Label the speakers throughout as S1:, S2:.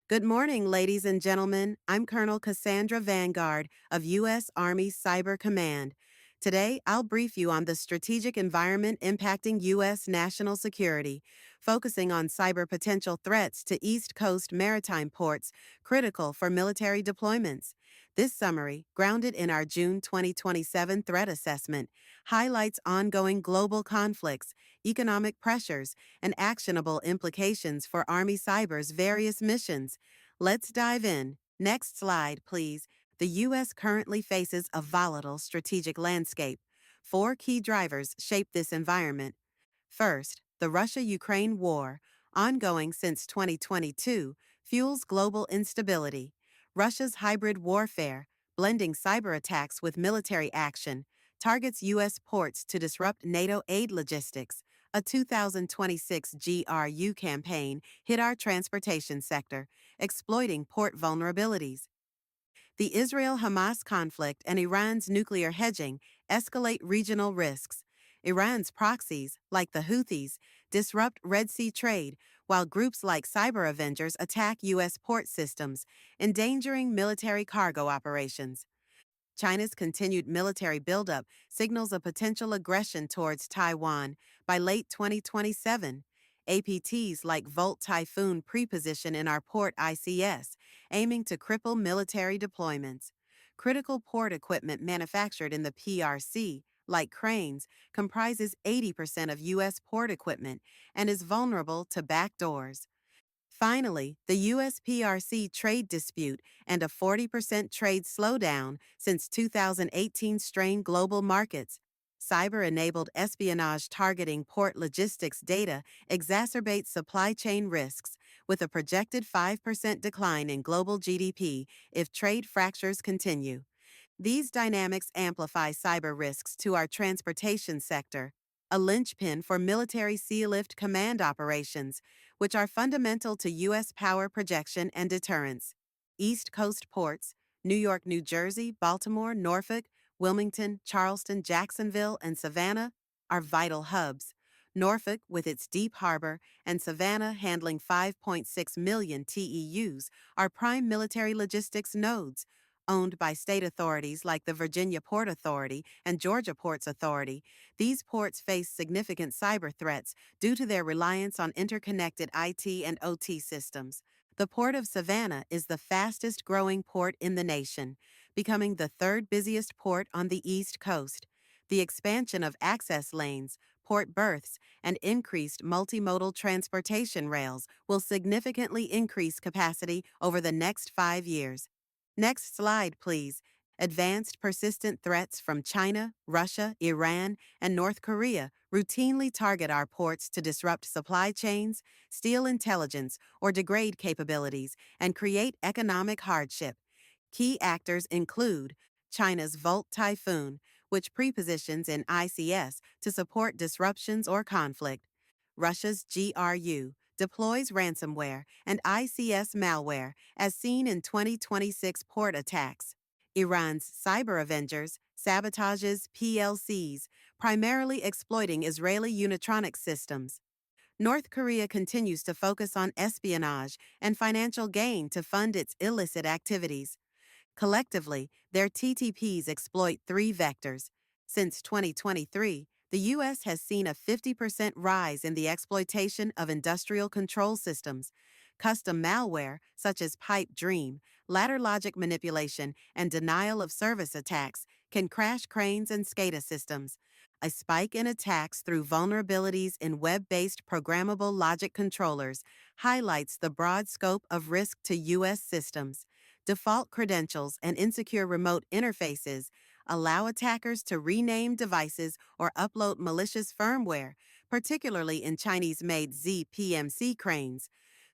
S1: Good morning, ladies and gentlemen. I'm Colonel Cassandra Vanguard of U.S. Army Cyber Command. Today, I'll brief you on the strategic environment impacting U.S. national security, focusing on cyber potential threats to East Coast maritime ports critical for military deployments. This summary, grounded in our June 2027 threat assessment, highlights ongoing global conflicts, economic pressures, and actionable implications for Army Cyber's various missions. Let's dive in. Next slide, please. The U.S. currently faces a volatile strategic landscape. Four key drivers shape this environment. First, the Russia Ukraine war, ongoing since 2022, fuels global instability. Russia's hybrid warfare, blending cyber attacks with military action, targets U.S. ports to disrupt NATO aid logistics. A 2026 GRU campaign hit our transportation sector, exploiting port vulnerabilities. The Israel Hamas conflict and Iran's nuclear hedging escalate regional risks. Iran's proxies, like the Houthis, disrupt Red Sea trade, while groups like Cyber Avengers attack U.S. port systems, endangering military cargo operations. China's continued military buildup signals a potential aggression towards Taiwan by late 2027. APTs like Volt Typhoon preposition in our port ICS, aiming to cripple military deployments. Critical port equipment manufactured in the PRC, like cranes, comprises 80% of U.S. port equipment and is vulnerable to backdoors. Finally, the US-PRC trade dispute and a 40% trade slowdown since 2018 strained global markets. Cyber-enabled espionage targeting port logistics data exacerbates supply chain risks, with a projected 5% decline in global GDP if trade fractures continue. These dynamics amplify cyber risks to our transportation sector, a linchpin for military sealift command operations, which are fundamental to U.S. power projection and deterrence. East Coast ports, New York, New Jersey, Baltimore, Norfolk, Wilmington, Charleston, Jacksonville, and Savannah, are vital hubs. Norfolk, with its deep harbor, and Savannah handling 5.6 million TEUs, are prime military logistics nodes. Owned by state authorities like the Virginia Port Authority and Georgia Ports Authority, these ports face significant cyber threats due to their reliance on interconnected IT and OT systems. The Port of Savannah is the fastest growing port in the nation, becoming the third busiest port on the East Coast. The expansion of access lanes, port berths, and increased multimodal transportation rails will significantly increase capacity over the next 5 years. Next slide, please. Advanced persistent threats from China, Russia, Iran, and North Korea routinely target our ports to disrupt supply chains, steal intelligence, or degrade capabilities, and create economic hardship. Key actors include China's Volt Typhoon, which prepositions in ICS to support disruptions or conflict. Russia's GRU deploys ransomware and ICS malware, as seen in 2026 port attacks. Iran's Cyber Avengers sabotages PLCs, primarily exploiting Israeli Unitronic systems. North Korea continues to focus on espionage and financial gain to fund its illicit activities. Collectively, their TTPs exploit three vectors. Since 2023, the U.S. has seen a 50% rise in the exploitation of industrial control systems. Custom malware, such as Pipe Dream, ladder logic manipulation, and denial of service attacks, can crash cranes and SCADA systems. A spike in attacks through vulnerabilities in web-based programmable logic controllers highlights the broad scope of risk to U.S. systems. Default credentials and insecure remote interfaces allow attackers to rename devices or upload malicious firmware, particularly in Chinese-made ZPMC cranes.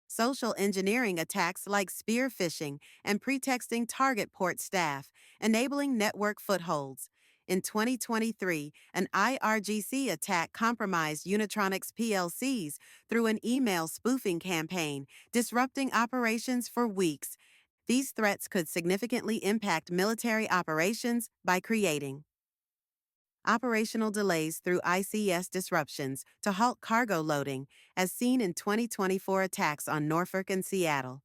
S1: Social engineering attacks like spear phishing and pretexting target port staff, enabling network footholds. In 2023, an IRGC attack compromised Unitronics PLCs through an email spoofing campaign, disrupting operations for weeks. These threats could significantly impact military operations by creating operational delays through ICS disruptions to halt cargo loading, as seen in 2024 attacks on Norfolk and Seattle.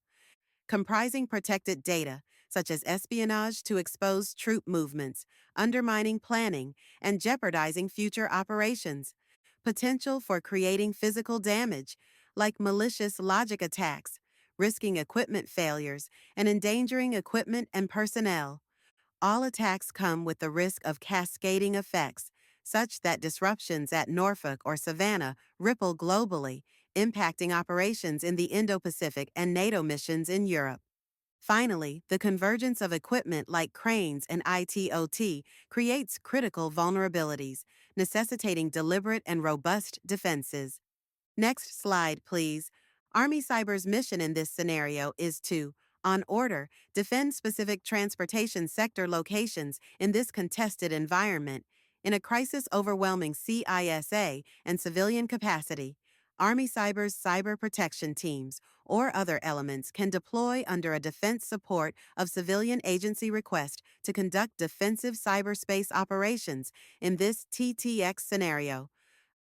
S1: comprising protected data, such as espionage to expose troop movements, undermining planning, and jeopardizing future operations. Potential for creating physical damage, like malicious logic attacks, risking equipment failures, and endangering equipment and personnel. All attacks come with the risk of cascading effects, such that disruptions at Norfolk or Savannah ripple globally, impacting operations in the Indo-Pacific and NATO missions in Europe. Finally, the convergence of equipment like cranes and ITOT creates critical vulnerabilities, necessitating deliberate and robust defenses. Next slide, please. Army Cyber's mission in this scenario is to, on order, defend specific transportation sector locations in this contested environment. In a crisis overwhelming CISA and civilian capacity, Army Cyber's cyber protection teams or other elements can deploy under a defense support of civilian agency request to conduct defensive cyberspace operations in this TTX scenario.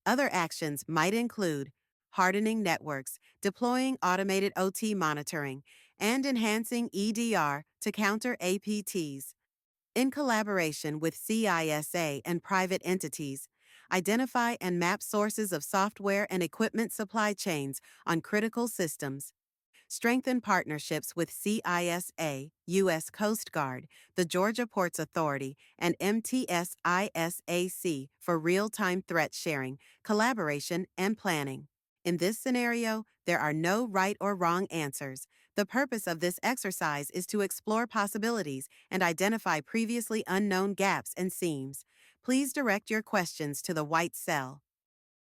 S1: Other actions might include hardening networks, deploying automated OT monitoring, and enhancing EDR to counter APTs. In collaboration with CISA and private entities, identify and map sources of software and equipment supply chains on critical systems. Strengthen partnerships with CISA, U.S. Coast Guard, the Georgia Ports Authority, and MTSISAC for real-time threat sharing, collaboration, and planning. In this scenario, there are no right or wrong answers. The purpose of this exercise is to explore possibilities and identify previously unknown gaps and seams. Please direct your questions to the white cell.